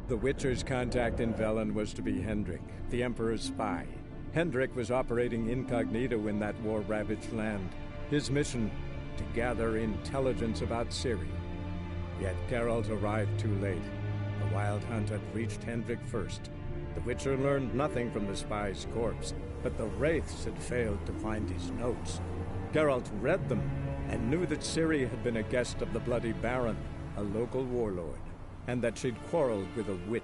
The Witcher's contact in Velen was to be Hendrik, the Emperor's spy. Hendrik was operating incognito in that war-ravaged land. His mission, to gather intelligence about Ciri. Yet Geralt arrived too late. The Wild Hunt had reached Hendrik first. The Witcher learned nothing from the spy's corpse, but the Wraiths had failed to find his notes. Geralt read them, and knew that Ciri had been a guest of the Bloody Baron, a local warlord, and that she'd quarreled with a witch.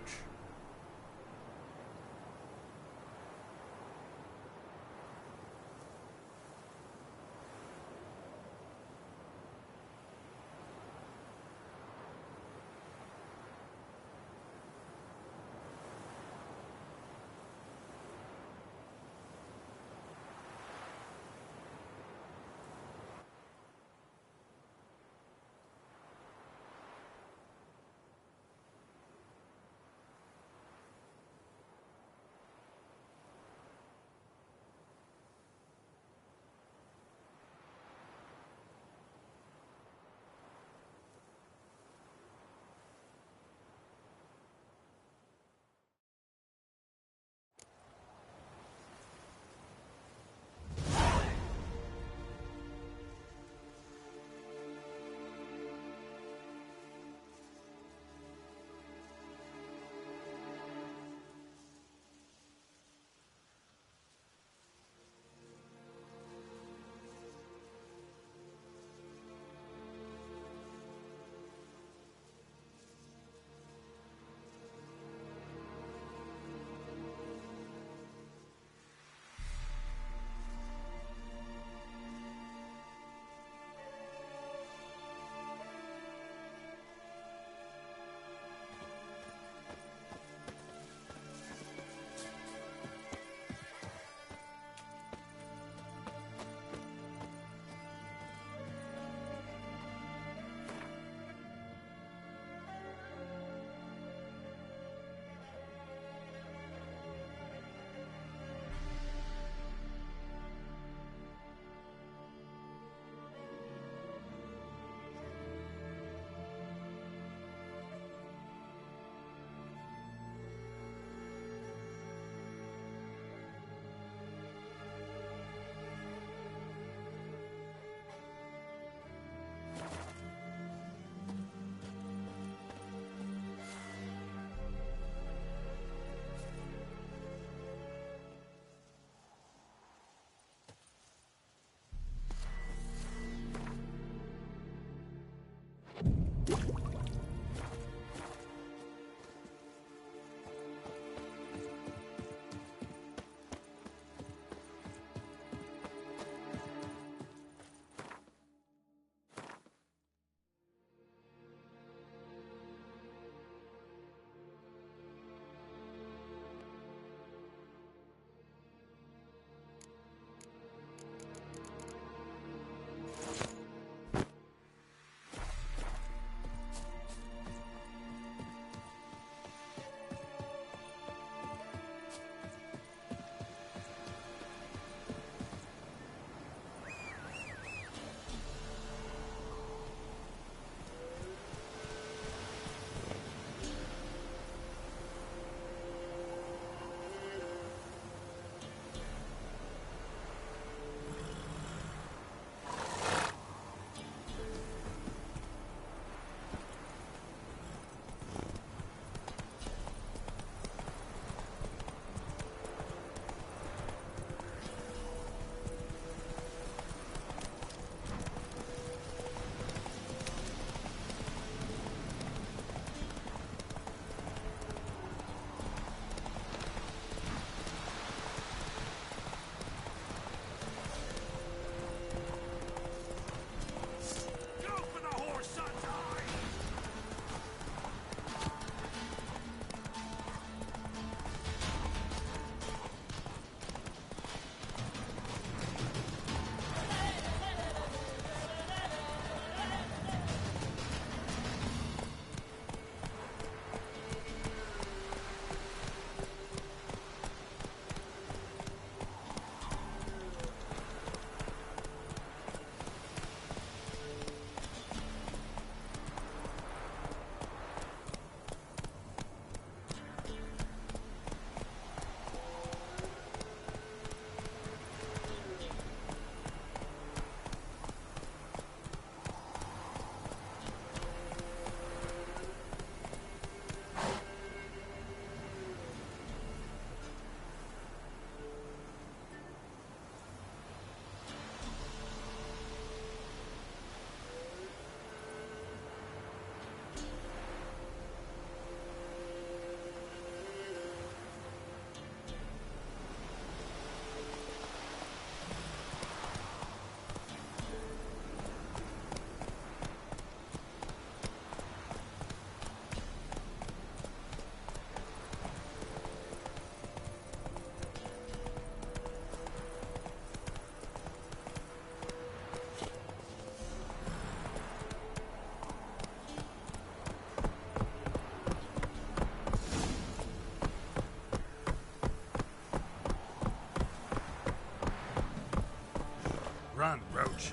Run, Roach.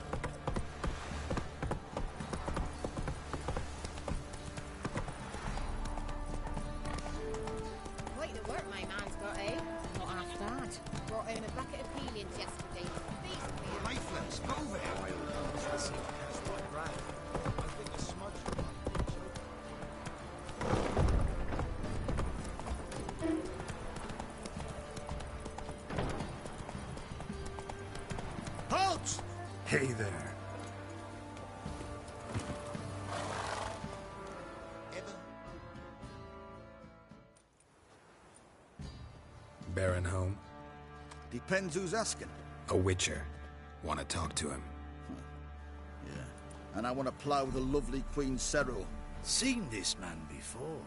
Quite the work my man's got, eh? Not half bad. Brought home a bucket of peelings yesterday. Lifeless, move it! Listen, that's what Brad. I think the smudge... Halt! Hey there. Baron home? Depends who's asking. A witcher. Want to talk to him. Yeah. And I want to plough the lovely Queen Cero. Seen this man before.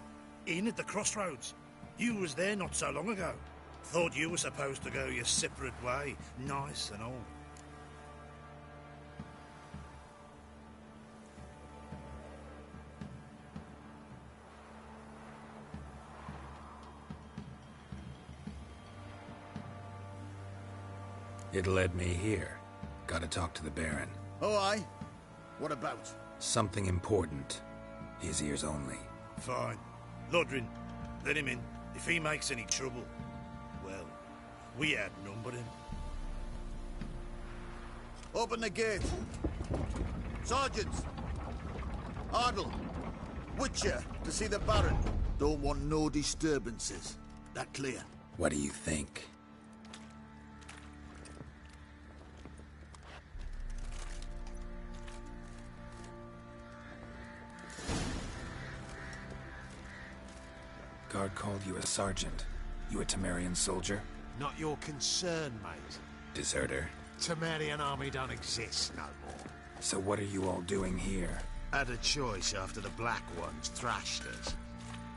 In at the crossroads. You was there not so long ago. Thought you were supposed to go your separate way. Nice and all. It led me here. Gotta talk to the Baron. Oh, aye? What about? Something important. His ears only. Fine. Lodrin, let him in. If he makes any trouble, well, we outnumber him. Open the gate. Sergeants! Ardle! Witcher, to see the Baron. Don't want no disturbances. That clear? What do you think? Guard called you a sergeant. You a Temerian soldier? Not your concern, mate. Deserter? Temerian army don't exist no more. So what are you all doing here? Had a choice after the Black Ones thrashed us.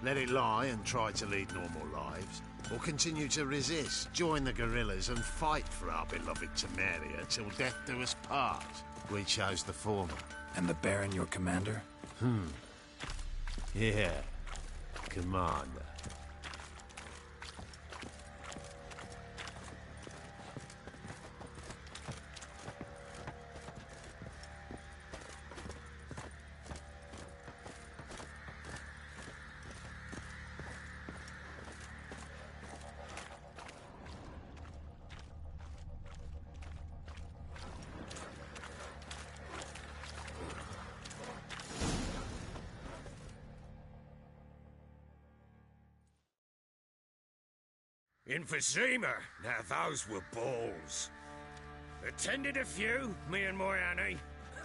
Let it lie and try to lead normal lives, or continue to resist, join the guerrillas and fight for our beloved Temeria till death do us part. We chose the former. And the Baron your commander? Yeah. Commander. Emphysema. Now those were balls. Attended a few, me and my Annie.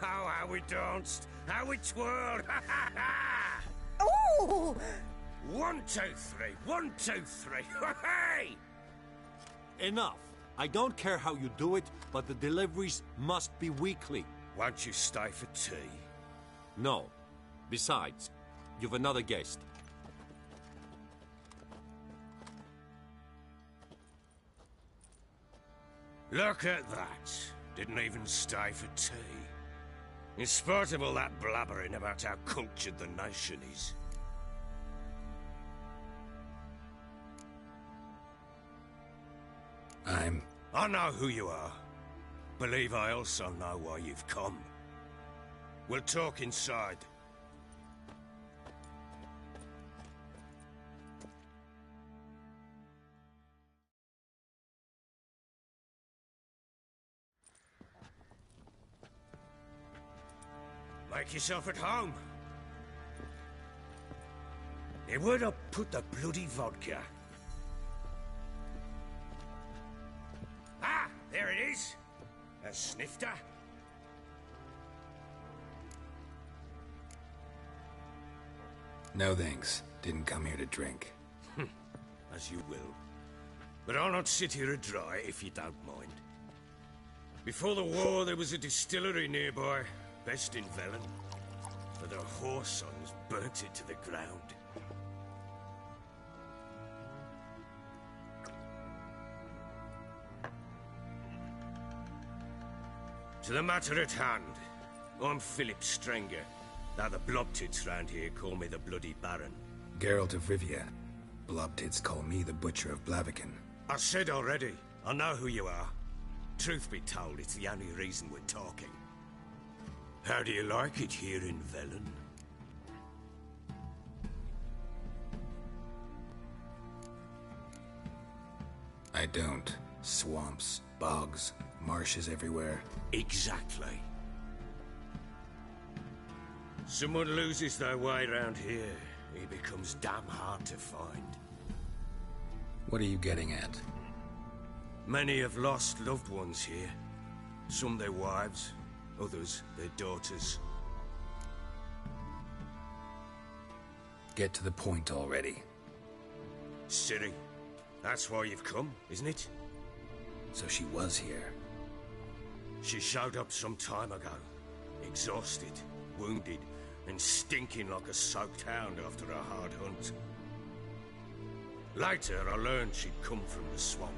Oh, how we danced, how we twirled. Oh! 1, 2, 3. 1, 2, 3. Hey! Enough. I don't care how you do it, but the deliveries must be weekly. Won't you stay for tea? No. Besides, you've another guest. Look at that. Didn't even stay for tea. In spite of all that blabbering about how cultured the nation is. I know who you are. Believe I also know why you've come. We'll talk inside. Make yourself at home. Now, where'd I put the bloody vodka? Ah, there it is. A snifter. No thanks. Didn't come here to drink. As you will. But I'll not sit here dry if you don't mind. Before the war, there was a distillery nearby. Best in Velen. But their horse songs burnt it to the ground. To the matter at hand, I'm Philip Strenger. Now the blobtits round here call me the Bloody Baron. Geralt of Rivia. Blobtits call me the Butcher of Blaviken. I said already, I know who you are. Truth be told, it's the only reason we're talking. How do you like it here in Velen? I don't. Swamps, bogs, marshes everywhere. Exactly. Someone loses their way around here, he becomes damn hard to find. What are you getting at? Many have lost loved ones here. Some their wives, others their daughters. Get to the point already. Ciri, that's why you've come, isn't it? So she was here. She showed up some time ago. Exhausted, wounded, and stinking like a soaked hound after a hard hunt. Later, I learned she'd come from the swamp.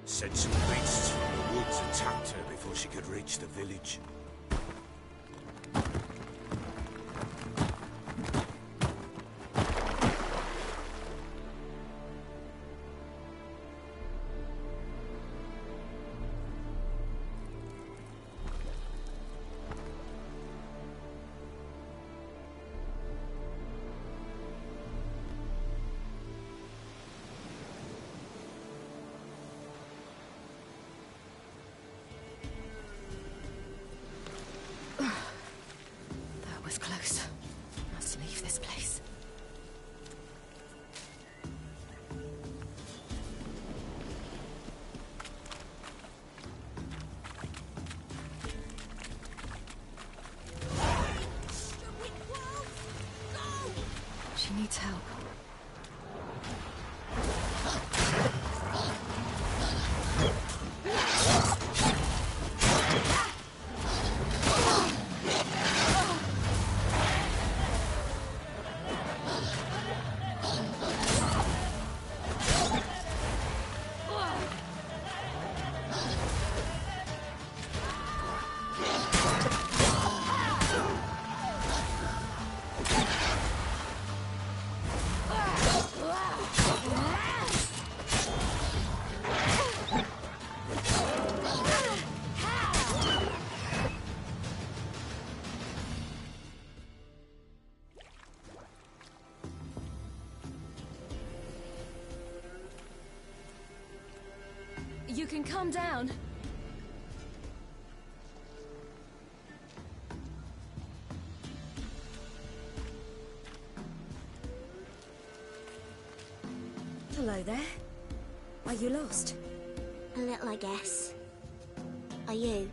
Said some beasts from the woods attacked her before she could reach the village. Close. Must leave this place. She needs help. You can calm down. Hello there. Are you lost? A little, I guess. Are you?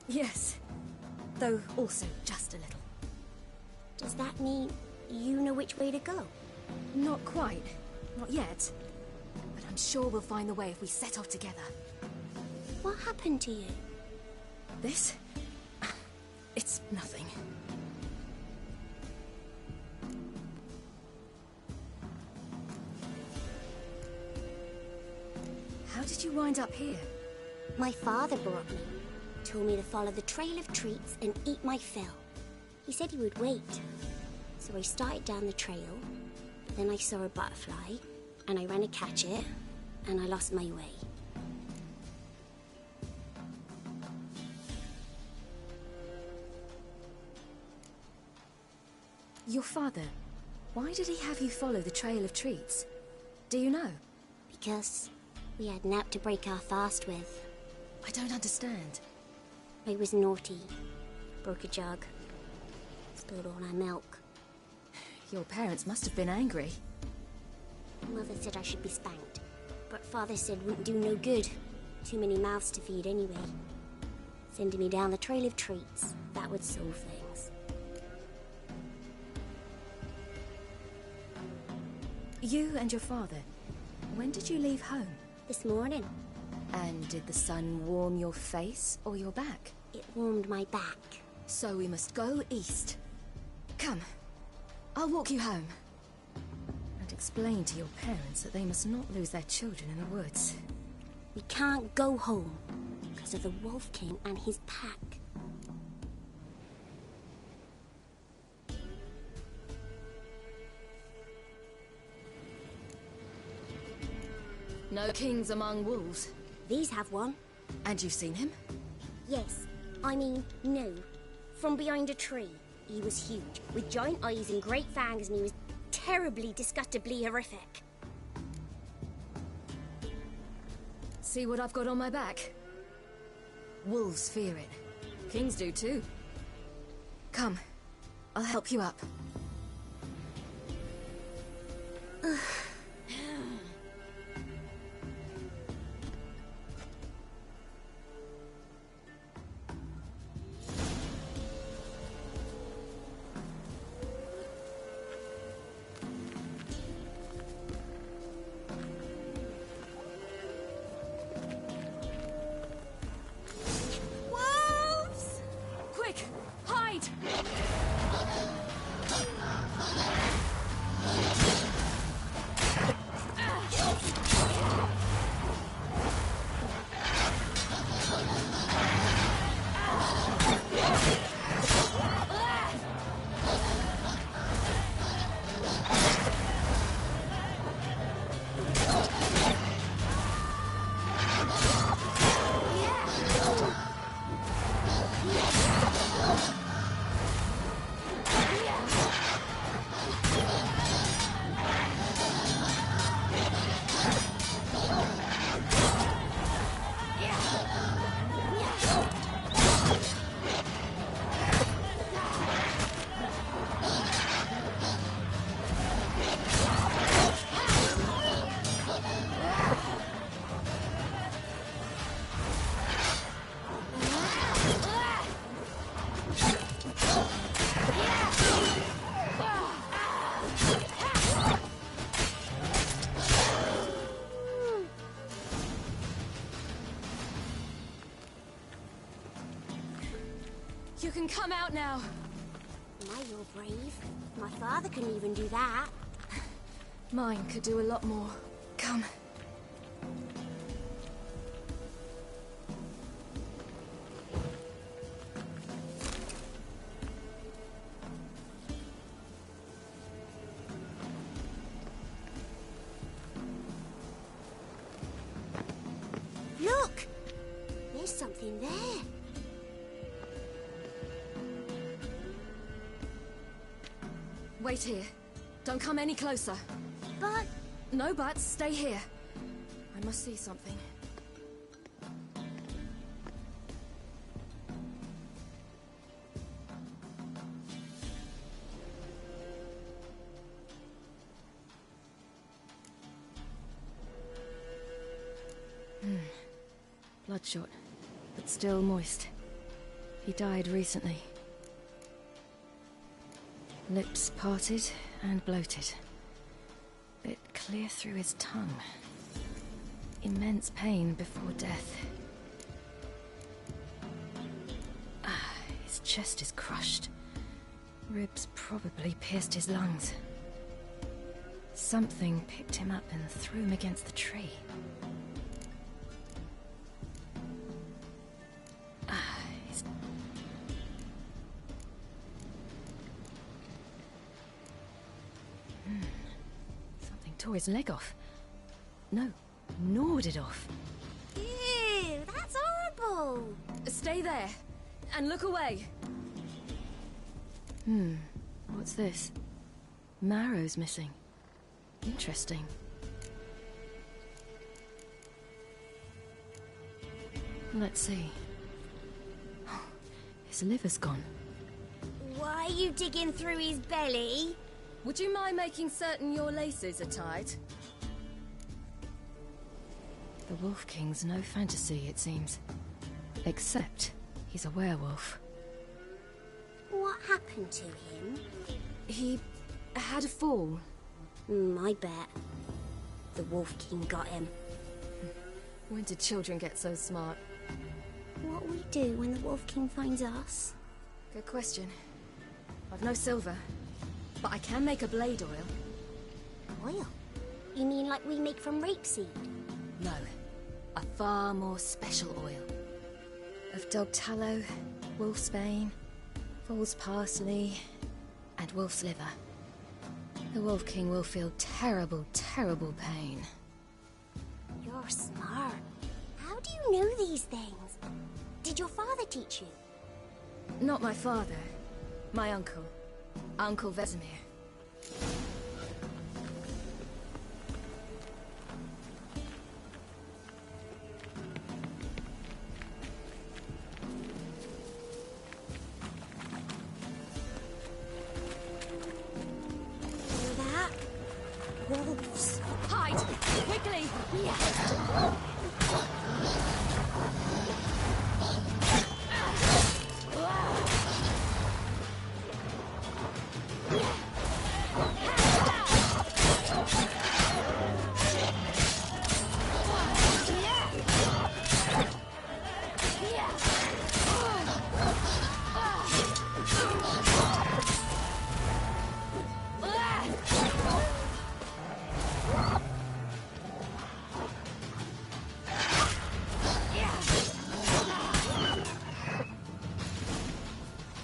Yes. Though also just a little. Does that mean you know which way to go? Not quite. Not yet. But I'm sure we'll find the way if we set off together. What happened to you? This? It's nothing. How did you wind up here? My father brought me. Told me to follow the trail of treats and eat my fill. He said he would wait. So I started down the trail, but then I saw a butterfly, and I ran to catch it, and I lost my way. Your father, why did he have you follow the trail of treats? Do you know? Because we had naught to break our fast with. I don't understand. I was naughty. Broke a jug. Spilled all our milk. Your parents must have been angry. Mother said I should be spanked, but Father said wouldn't do no good. Too many mouths to feed anyway. Sending me down the trail of treats, that would solve things. You and your father, when did you leave home? This morning. And did the sun warm your face or your back? It warmed my back. So we must go east. Come, I'll walk you home. And explain to your parents that they must not lose their children in the woods. We can't go home because of the Wolf King and his pack. No kings among wolves. These have one. And you've seen him? Yes. I mean, no. From behind a tree. He was huge, with giant eyes and great fangs, and he was terribly, disgustingly horrific. See what I've got on my back? Wolves fear it. Kings do too. Come, I'll help you up. You can come out now. My, you're brave. My father couldn't even do that. Mine could do a lot more. Come. Look! There's something there. Wait here. Don't come any closer. But... No buts. Stay here. I must see something. Bloodshot, but still moist. He died recently. Lips parted and bloated. Bit clear through his tongue. Immense pain before death. His chest is crushed. Ribs probably pierced his lungs. Something picked him up and threw him against the tree. Tore his leg off. No, gnawed it off. Ew, that's horrible. Stay there, and look away. What's this? Marrow's missing. Interesting. Let's see. Oh, his liver's gone. Why are you digging through his belly? Would you mind making certain your laces are tied? The Wolf King's no fantasy, it seems. Except he's a werewolf. What happened to him? He had a fall. I bet. The Wolf King got him. When did children get so smart? What'll we do when the Wolf King finds us? Good question. I've no silver, but I can make a blade oil. Oil? You mean like we make from rapeseed? No, a far more special oil. Of dog tallow, wolf's bane, foal's parsley, and wolf's liver. The Wolf King will feel terrible, terrible pain. You're smart. How do you know these things? Did your father teach you? Not my father. My uncle. Uncle Vesemir. Hear that? Wolves. Hide! Quickly!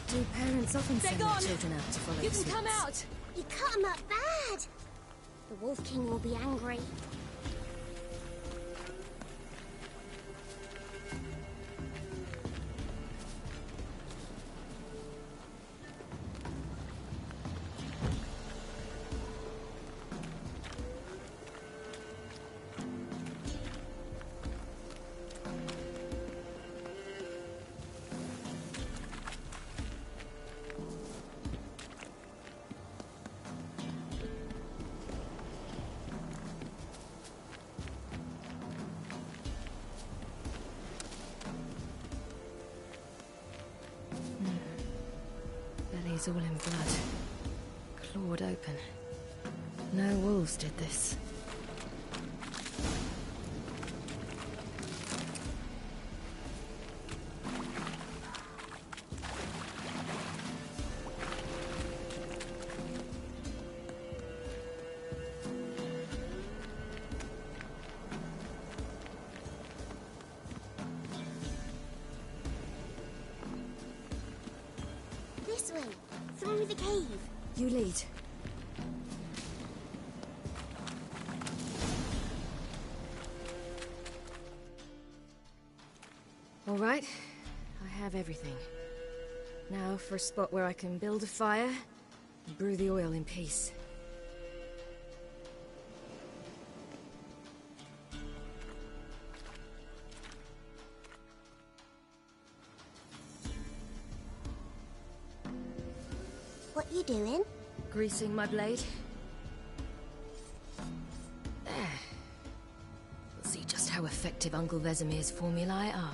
Do parents often send their children out to follow You the can come suits? out! You cut him up bad! The Wolf King will be angry. Belly's all in blood. Clawed open. No wolves did this. This way, through the cave. You lead. All right, I have everything. Now for a spot where I can build a fire and brew the oil in peace. What you doing? Greasing my blade. There. We'll see just how effective Uncle Vesemir's formulae are.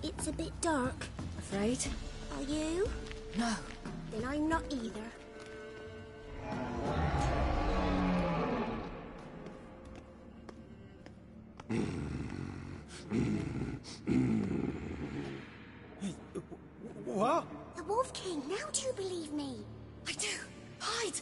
It's a bit dark. Afraid? Are you? No. Then I'm not either. What? How do you believe me? I do. Hide!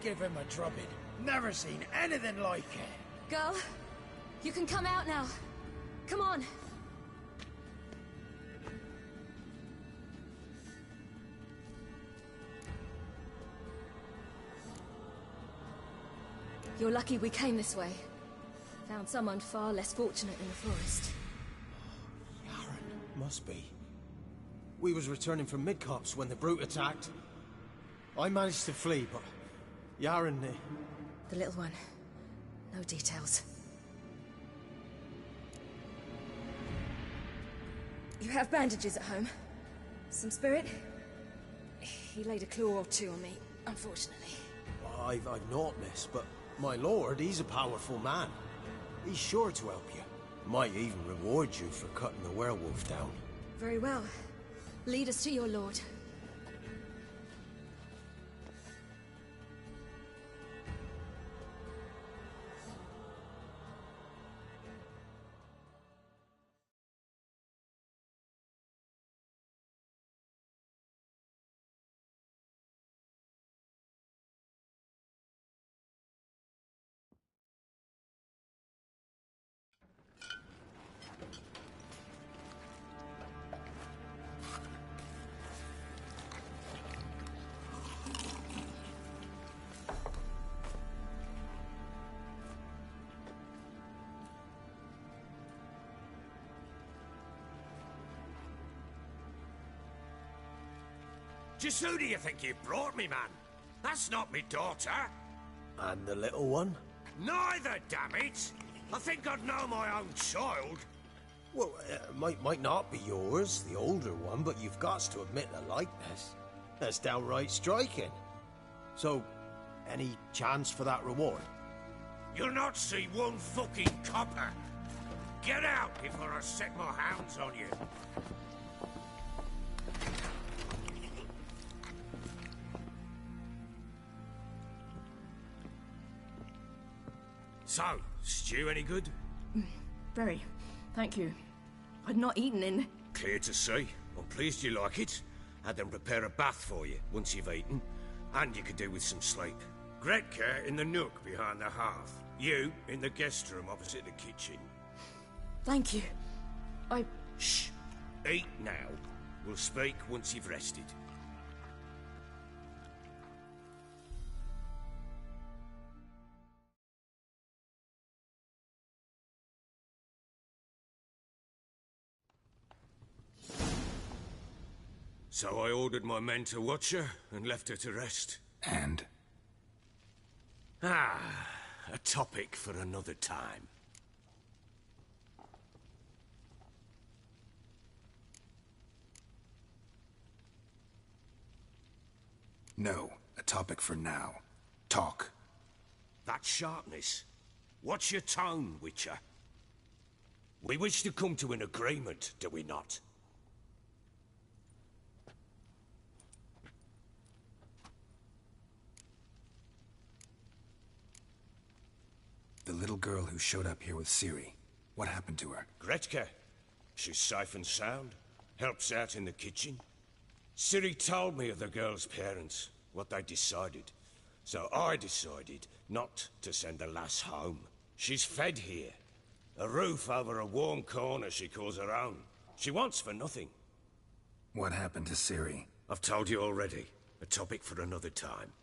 Give him a drubbing. Never seen anything like it. Girl, you can come out now. Come on. You're lucky we came this way. Found someone far less fortunate in the forest. Yaren, must be. We was returning from Midcops when the brute attacked. I managed to flee, but Yaren... The little one. No details. You have bandages at home? Some spirit? He laid a claw or two on me, unfortunately. I've naught, miss, but my lord, he's a powerful man. He's sure to help you. Might even reward you for cutting the werewolf down. Very well. Lead us to your lord. Just who do you think you brought me, man? That's not me daughter. And the little one? Neither, damn it! I think I'd know my own child. Well, might not be yours, the older one, but you've got to admit the likeness. That's downright striking. So, any chance for that reward? You'll not see one fucking copper. Get out before I set my hounds on you. So, stew any good? Very. Thank you. I'd not eaten in... Clear to see. I'm pleased you like it. Had them prepare a bath for you once you've eaten. And you could do with some sleep. Gretka in the nook behind the hearth. You in the guest room opposite the kitchen. Thank you. Shh. Eat now. We'll speak once you've rested. So I ordered my men to watch her and left her to rest. And? A topic for another time. No, a topic for now. Talk. That sharpness. What's your tone, Witcher? We wish to come to an agreement, do we not? The little girl who showed up here with Ciri. What happened to her? Gretka. She's safe and sound. Helps out in the kitchen. Ciri told me of the girl's parents, what they decided. So I decided not to send the lass home. She's fed here. A roof over a warm corner she calls her own. She wants for nothing. What happened to Ciri? I've told you already. A topic for another time.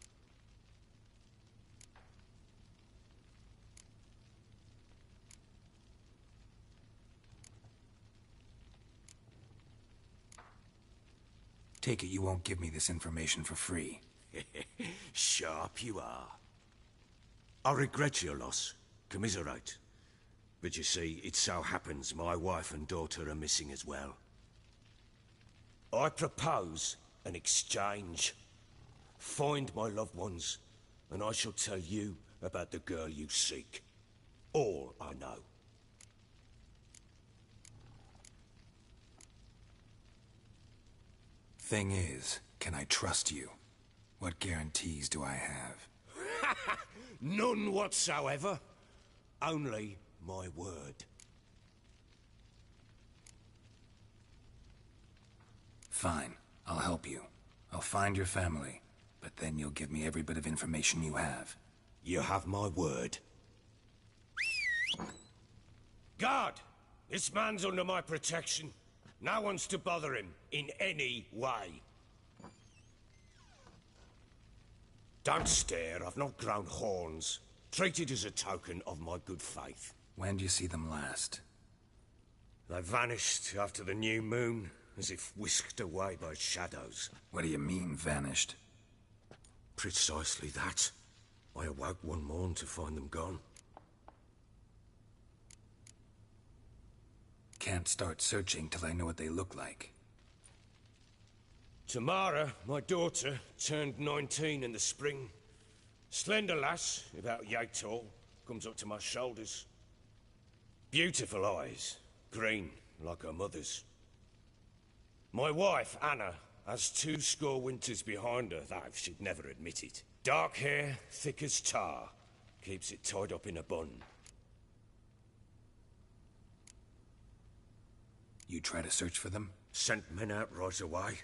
Take it you won't give me this information for free. Sharp you are. I regret your loss. Commiserate. But you see, it so happens my wife and daughter are missing as well. I propose an exchange. Find my loved ones, and I shall tell you about the girl you seek. All I know. Thing is, can I trust you? What guarantees do I have? None whatsoever. Only my word. Fine, I'll help you. I'll find your family, but then you'll give me every bit of information you have. You have my word. Guard! This man's under my protection. No one's to bother him in any way. Don't stare, I've not grown horns. Treat it as a token of my good faith. When do you see them last? They vanished after the new moon, as if whisked away by shadows. What do you mean, vanished? Precisely that. I awoke one morn to find them gone. Can't start searching till I know what they look like. Tamara, my daughter, turned 19 in the spring. Slender lass, about yay tall, comes up to my shoulders. Beautiful eyes, green, like her mother's. My wife, Anna, has 2 score winters behind her, though she'd never admit it. Dark hair, thick as tar, keeps it tied up in a bun. You try to search for them? Sent men out right away,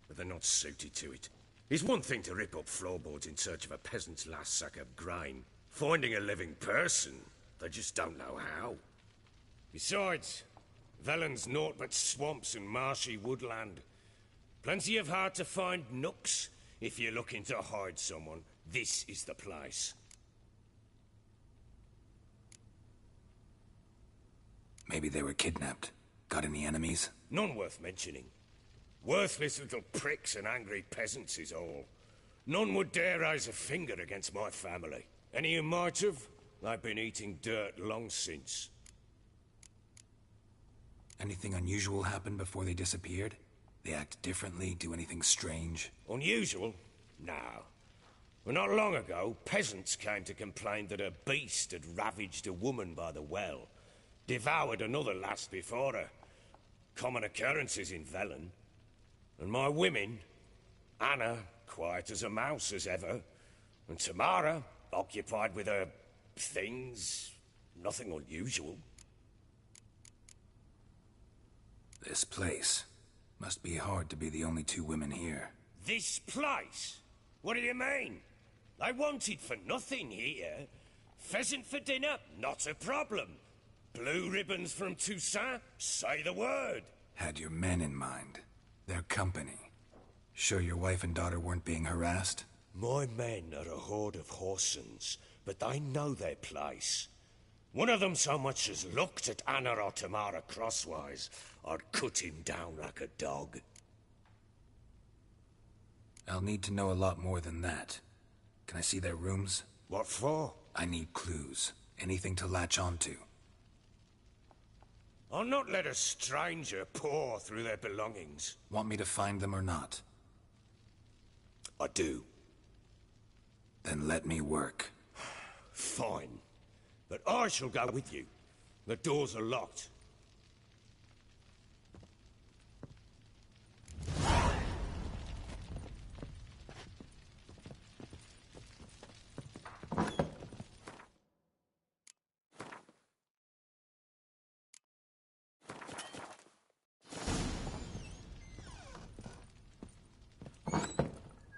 but they're not suited to it. It's one thing to rip up floorboards in search of a peasant's last sack of grain. Finding a living person, they just don't know how. Besides, Velen's naught but swamps and marshy woodland. Plenty of hard-to-find nooks. If you're looking to hide someone, this is the place. Maybe they were kidnapped. Got any enemies? None worth mentioning. Worthless little pricks and angry peasants is all. None would dare raise a finger against my family. Any who might have, they've been eating dirt long since. Anything unusual happen before they disappeared? They act differently, do anything strange? Unusual? No. Well, not long ago, peasants came to complain that a beast had ravaged a woman by the well. Devoured another lass before her. Common occurrences in Velen. And my women, Anna, quiet as a mouse as ever, and Tamara, occupied with her things, nothing unusual. This place. Must be hard to be the only 2 women here. This place? What do you mean? They wanted for nothing here. Pheasant for dinner? Not a problem. Blue ribbons from Toussaint? Say the word. Had your men in mind. Their company. Sure your wife and daughter weren't being harassed? My men are a horde of whoresons, but they know their place. One of them so much as looked at Anna or Tamara crosswise, I'd cut him down like a dog. I'll need to know a lot more than that. Can I see their rooms? What for? I need clues. Anything to latch onto. I'll not let a stranger pore through their belongings. Want me to find them or not? I do. Then let me work. Fine. But I shall go with you. The doors are locked.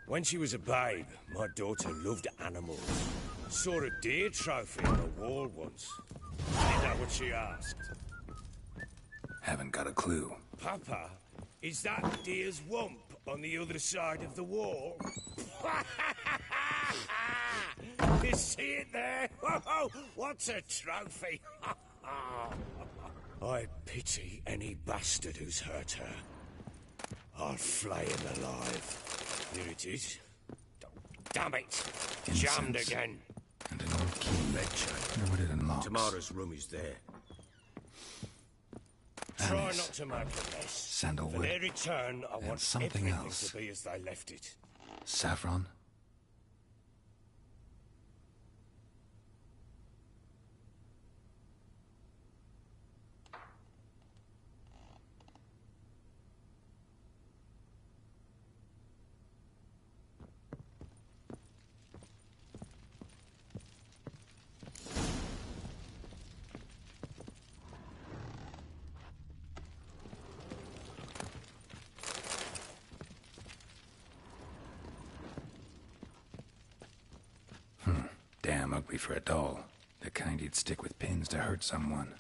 When she was a babe, my daughter loved animals. Saw a deer trophy on a wall once. Is that what she asked? Haven't got a clue. Papa, is that deer's wump on the other side of the wall. You see it there? Oh, what's a trophy? I pity any bastard who's hurt her. I'll flay him alive. Here it is. Damn it! Jammed again. And an old key. Red chain. Wonder what it unlocks. Tamara's room is there. Try not to make a mess. Sandalwood. For their return, I want something everything else. to be as they left it. Saffron? Damn ugly for a doll. The kind you'd stick with pins to hurt someone.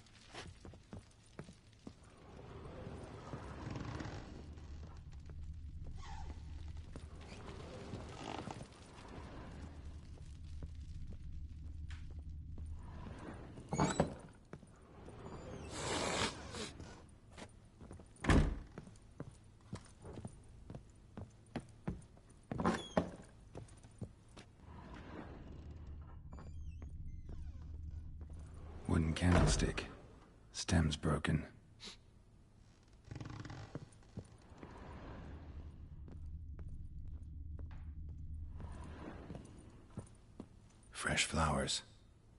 Wooden candlestick. Stem's broken. Fresh flowers.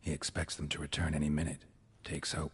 He expects them to return any minute. Takes hope.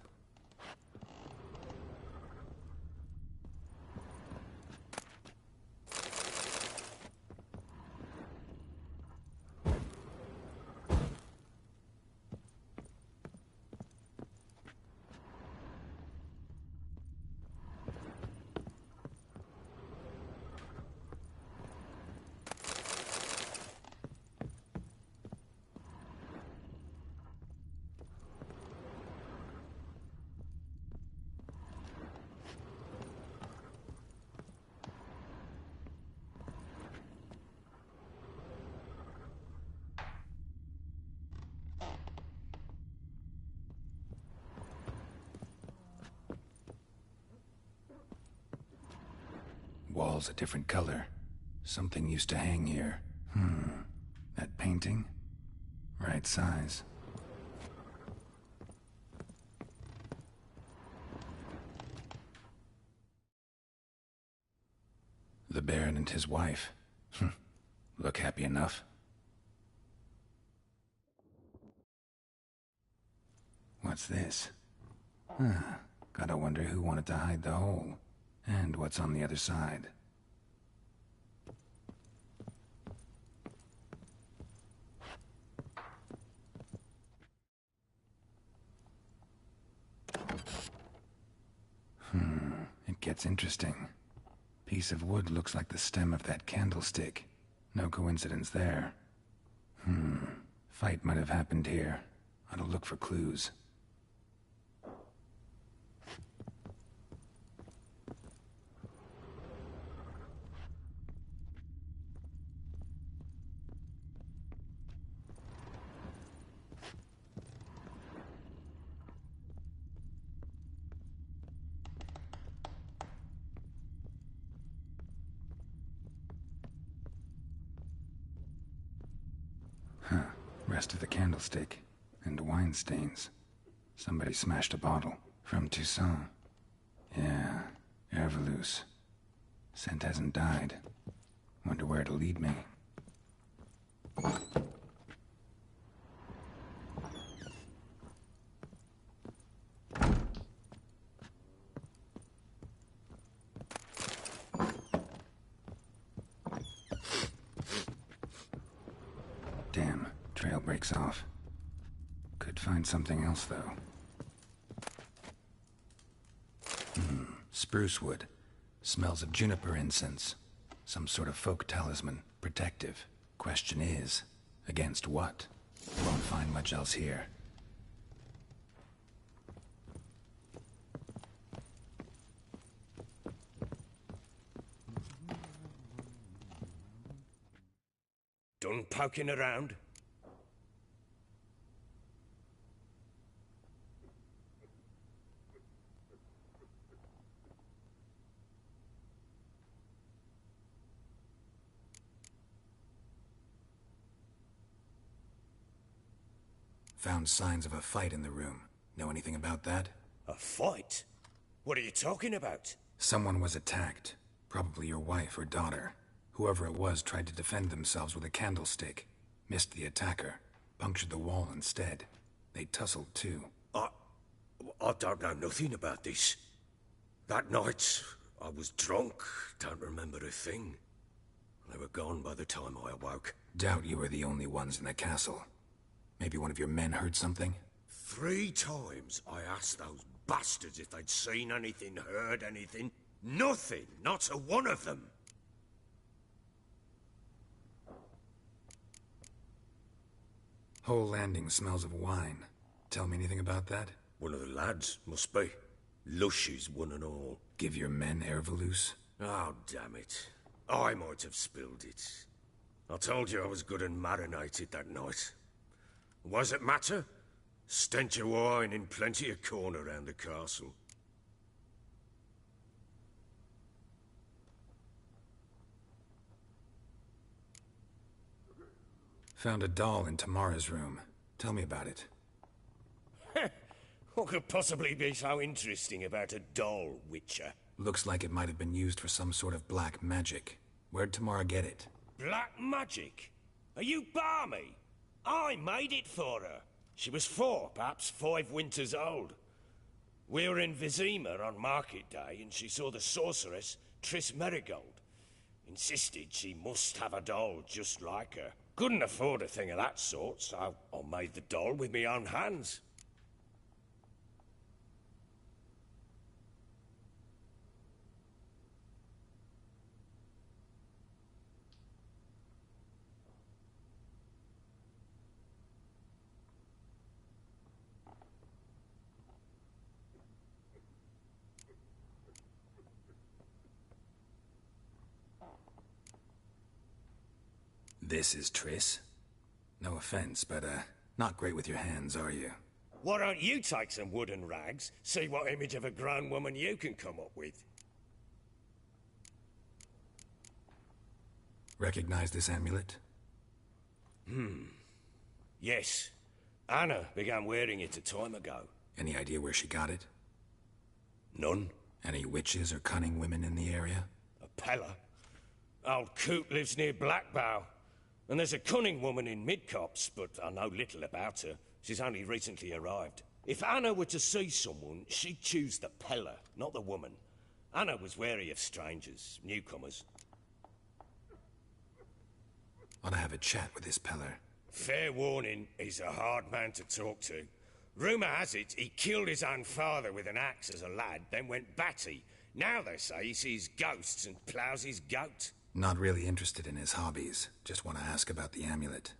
Wall's a different color. Something used to hang here. That painting? Right size. The Baron and his wife. Look happy enough. What's this? Gotta wonder who wanted to hide the hole. And what's on the other side? It gets interesting. Piece of wood looks like the stem of that candlestick. No coincidence there. Fight might have happened here. Ought to look for clues. Rest of the candlestick. And wine stains. Somebody smashed a bottle. From Toussaint. Yeah, Herveloos. Scent hasn't died. Wonder where it'll lead me. Damn, trail breaks off. Could find something else, though. Spruce wood. Smells of juniper incense. Some sort of folk talisman. Protective. Question is, against what? Won't find much else here. Done poking around? Found signs of a fight in the room. Know anything about that? A fight? What are you talking about? Someone was attacked. Probably your wife or daughter. Whoever it was tried to defend themselves with a candlestick. Missed the attacker. Punctured the wall instead. They tussled too. I don't know nothing about this. That night, I was drunk. Don't remember a thing. They were gone by the time I awoke. Doubt you were the only ones in the castle. Maybe one of your men heard something? 3 times I asked those bastards if they'd seen anything, heard anything. Nothing! Not a one of them! Whole landing smells of wine. Tell me anything about that? One of the lads, must be. Lushes, one and all. Give your men Ervelus? Oh, damn it. I might have spilled it. I told you I was good and marinated that night. What does it matter? Stench of wine in plenty of corn around the castle. Found a doll in Tamara's room. Tell me about it. What could possibly be so interesting about a doll, Witcher? Looks like it might have been used for some sort of black magic. Where'd Tamara get it? Black magic? Are you balmy? I made it for her. She was 4, perhaps 5 winters old. We were in Vizima on market day, and she saw the sorceress, Triss Merigold. Insisted she must have a doll just like her. Couldn't afford a thing of that sort, so I made the doll with my own hands. This is Triss? No offense, but, not great with your hands, are you? Why don't you take some wooden rags, see what image of a grown woman you can come up with? Recognize this amulet? Yes. Anna began wearing it a time ago. Any idea where she got it? None. Any witches or cunning women in the area? A Pella? Old Coot lives near Blackbow. And there's a cunning woman in Midcopse, but I know little about her. She's only recently arrived. If Anna were to see someone, she'd choose the Pella, not the woman. Anna was wary of strangers, newcomers. Ought to have a chat with this Peller. Fair warning, he's a hard man to talk to. Rumour has it he killed his own father with an axe as a lad, then went batty. Now they say he sees ghosts and ploughs his goat. Not really interested in his hobbies. Just want to ask about the amulet.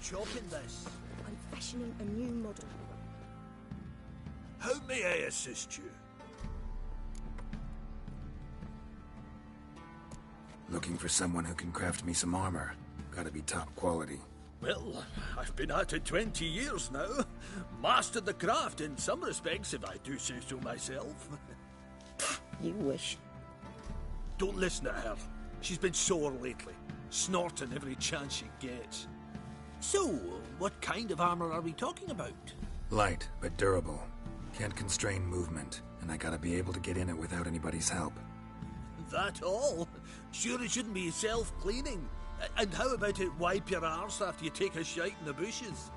Chopping this. I'm fashioning a new model. How may I assist you? Looking for someone who can craft me some armor. Gotta be top quality. Well, I've been at it 20 years now. Mastered the craft in some respects, if I do say so myself. You wish. Don't listen to her. She's been sore lately, snorting every chance she gets. So, what kind of armor are we talking about? Light, but durable. Can't constrain movement, and I gotta be able to get in it without anybody's help. That all? Sure it shouldn't be self-cleaning. And how about it wipe your arse after you take a shite in the bushes?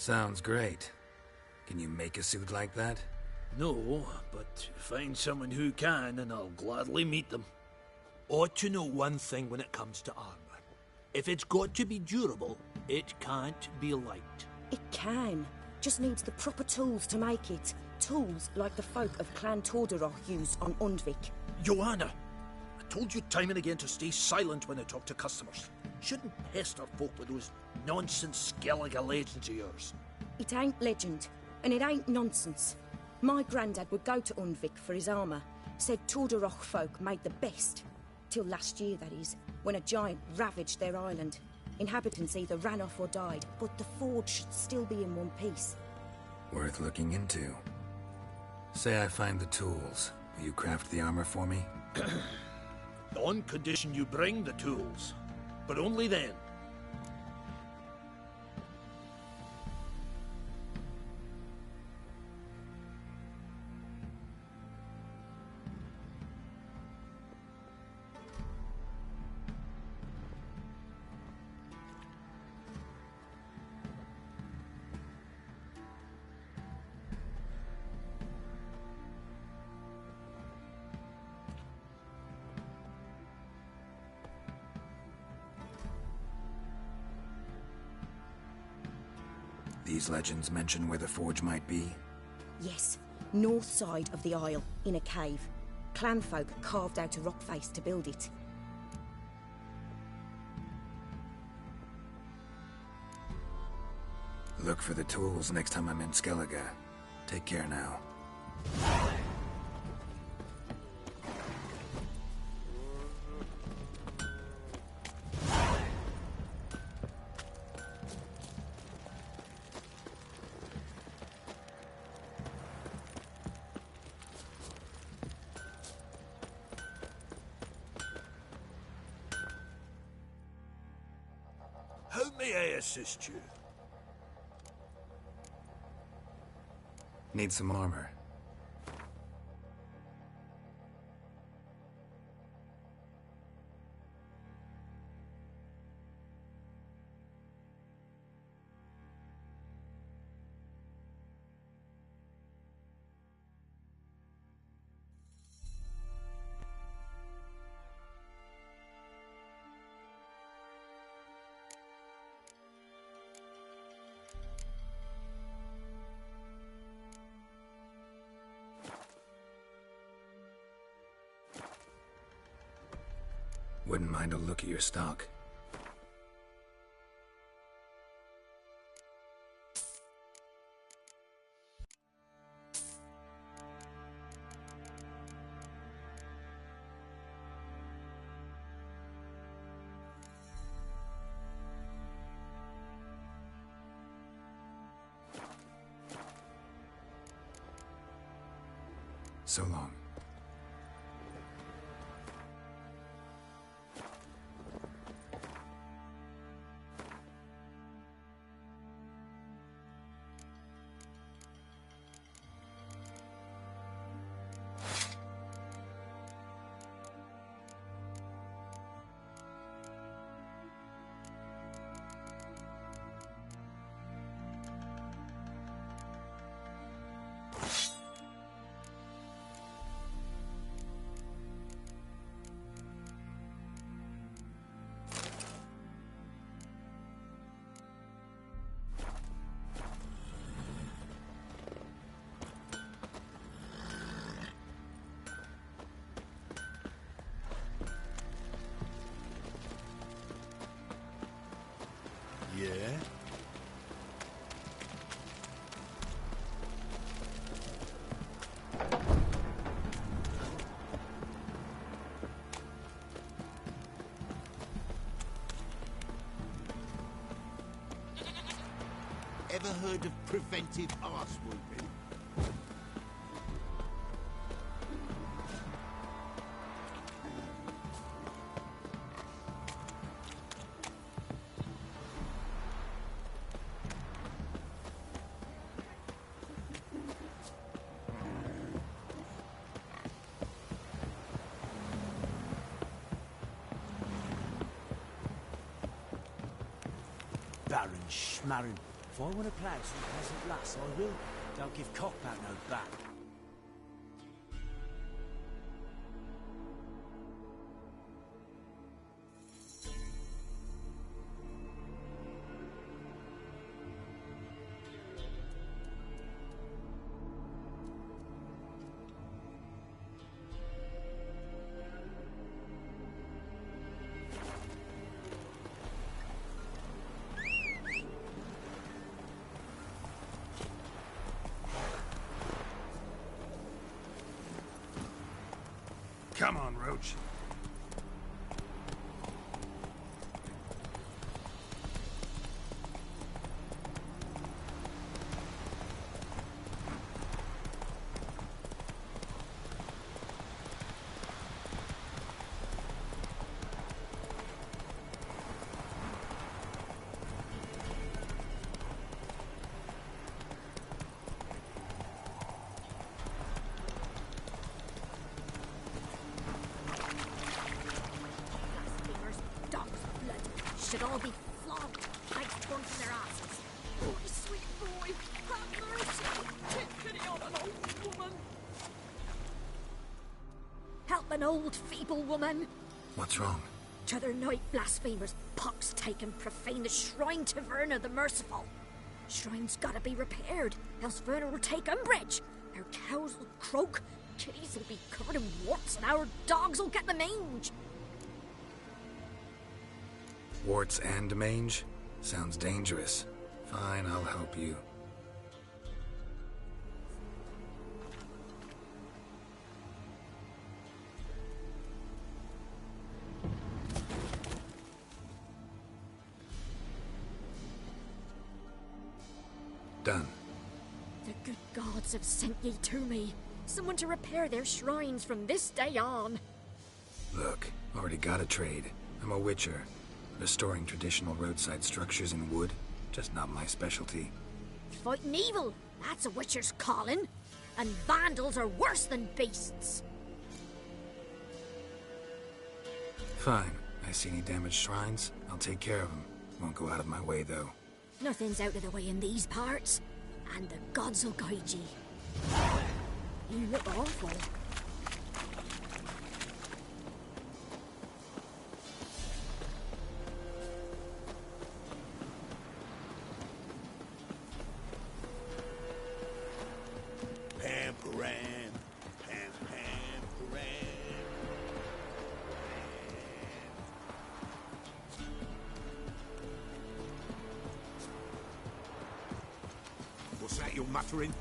Sounds great. Can you make a suit like that? No, but find someone who can and I'll gladly meet them. Ought to know one thing when it comes to armor. If it's got to be durable, it can't be light. It can. Just needs the proper tools to make it. Tools like the folk of Clan Tordarroch use on Undvik. Joanna, I told you time and again to stay silent when I talk to customers. Shouldn't pester folk with those nonsense Skellige legends of yours. It ain't legend, and it ain't nonsense. My granddad would go to Undvik for his armour. Said Tordarroch folk made the best. Till last year, that is, when a giant ravaged their island. Inhabitants either ran off or died, but the forge should still be in one piece. Worth looking into. Say I find the tools. Will you craft the armor for me? On condition you bring the tools. But only then. These legends mention where the forge might be? Yes, north side of the isle, in a cave. Clanfolk carved out a rock face to build it. Look for the tools next time I'm in Skellige. Take care now. How may I assist you? Need some armor. Wouldn't mind a look at your stock. So long. Yeah? Ever heard of preventive arse whooping? Baron Schmarren. If I want to play some peasant lass, I will. Don't give cockback no back. Come on, Roach. Should all be flogged, pikes burnt in their asses. Oh, sweet boy, have mercy. Take pity on an old woman. Help an old, feeble woman. What's wrong? T'other night, blasphemers, pox taken, profane the shrine to Verna the Merciful. Shrine's gotta be repaired, else Verna will take umbrage. Our cows will croak, kitties will be covered in warts, and our dogs will get the mange. Warts and mange? Sounds dangerous. Fine, I'll help you. Done. The good gods have sent ye to me. Someone to repair their shrines from this day on. Look, already got a trade. I'm a witcher. Restoring traditional roadside structures in wood, just not my specialty. Fighting evil, that's a witcher's calling. And vandals are worse than beasts. Fine. I see any damaged shrines, I'll take care of them. Won't go out of my way, though. Nothing's out of the way in these parts. And the gods will guide ye. You look awful. What's that you're muttering?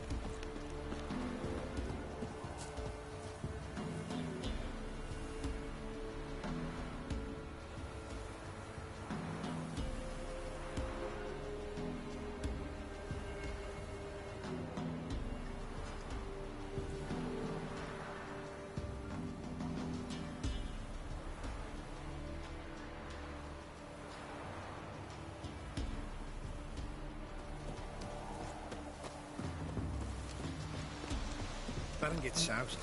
Baron gets soused.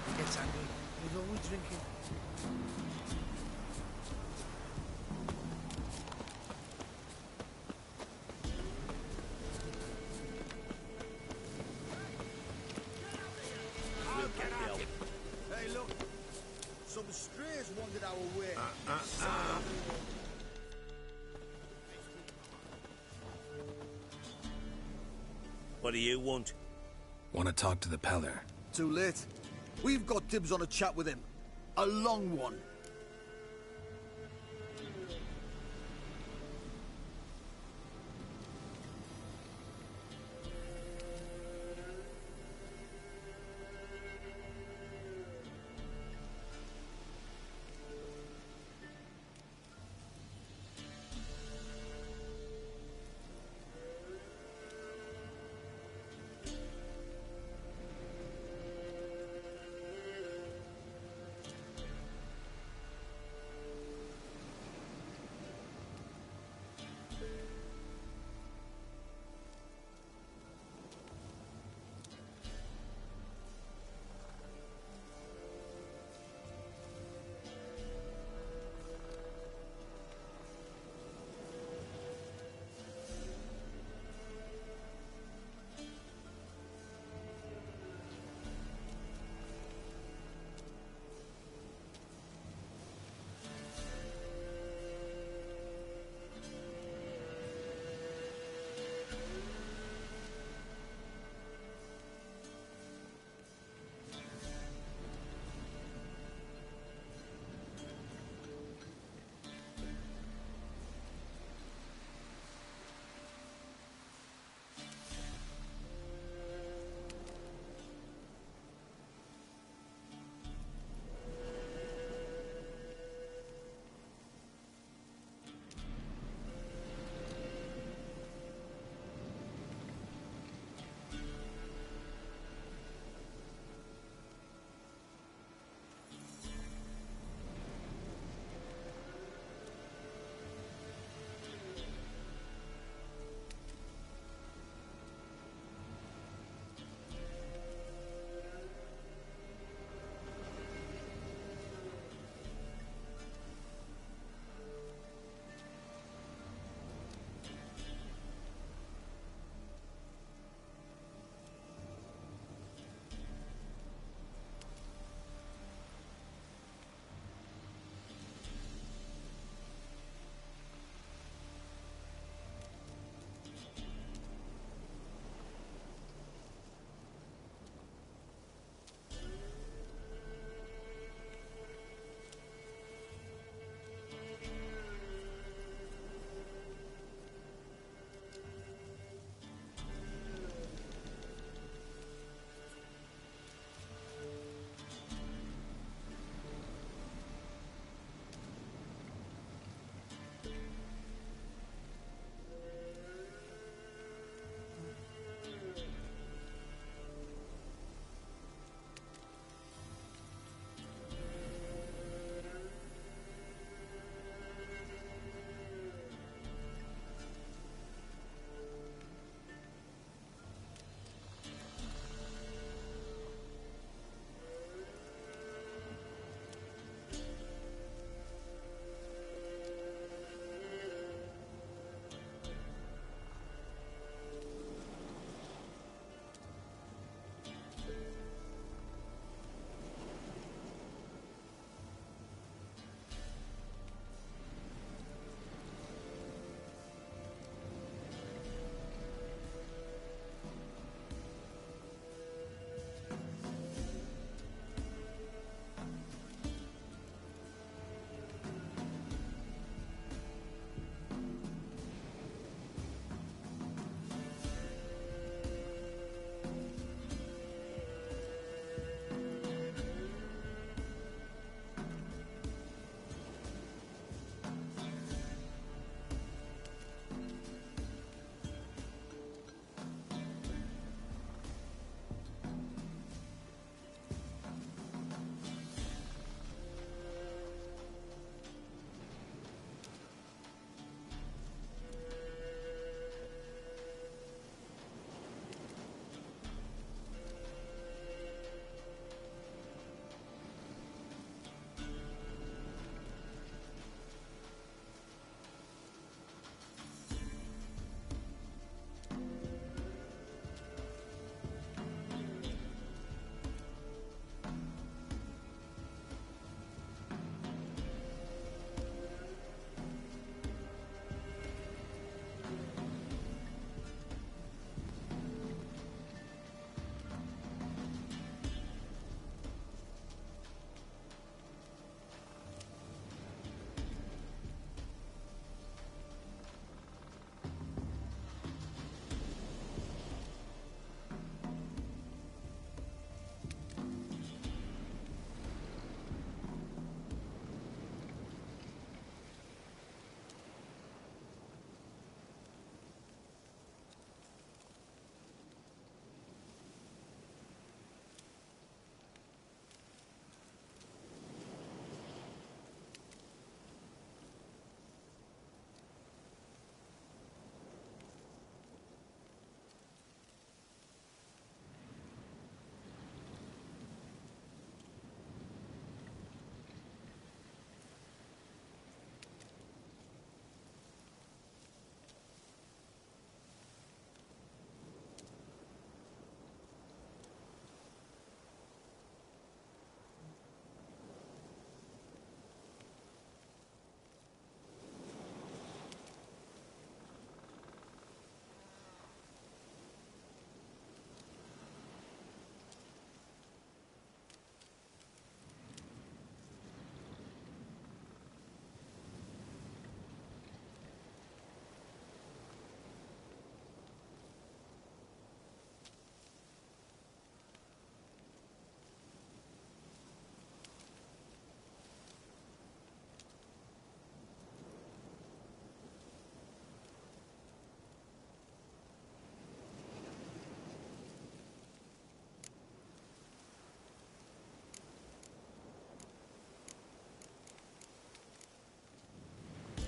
He gets angry. He's always drinking. We'll get help. Hey, look. Some strays wandered our way. What do you want? Want to talk to the Peller. Too late. We've got dibs on a chat with him. A long one.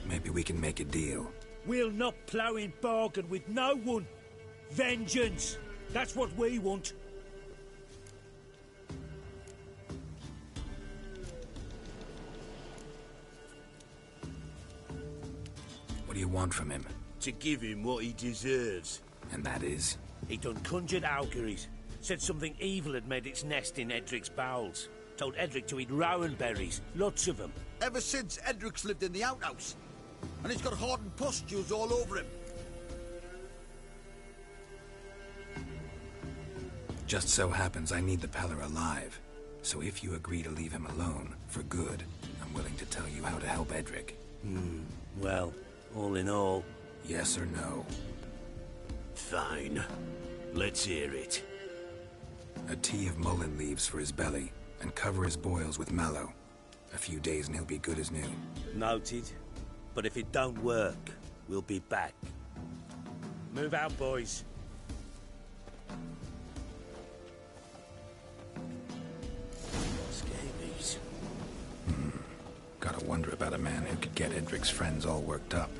Maybe we can make a deal. We'll not plough in bargain with no one. Vengeance! That's what we want. What do you want from him? To give him what he deserves. And that is? He done conjured auguries. Said something evil had made its nest in Edric's bowels. Told Edric to eat rowan berries, lots of them. Ever since Edric's lived in the outhouse. And he's got hardened pustules all over him. Just so happens I need the Peller alive. So if you agree to leave him alone, for good, I'm willing to tell you how to help Edric. Well, all in all... Yes or no? Fine. Let's hear it. A tea of mullein leaves for his belly, and cover his boils with mallow. A few days and he'll be good as new. Noted. But if it don't work, we'll be back. Move out, boys. Scabies. Gotta wonder about a man who could get Edric's friends all worked up.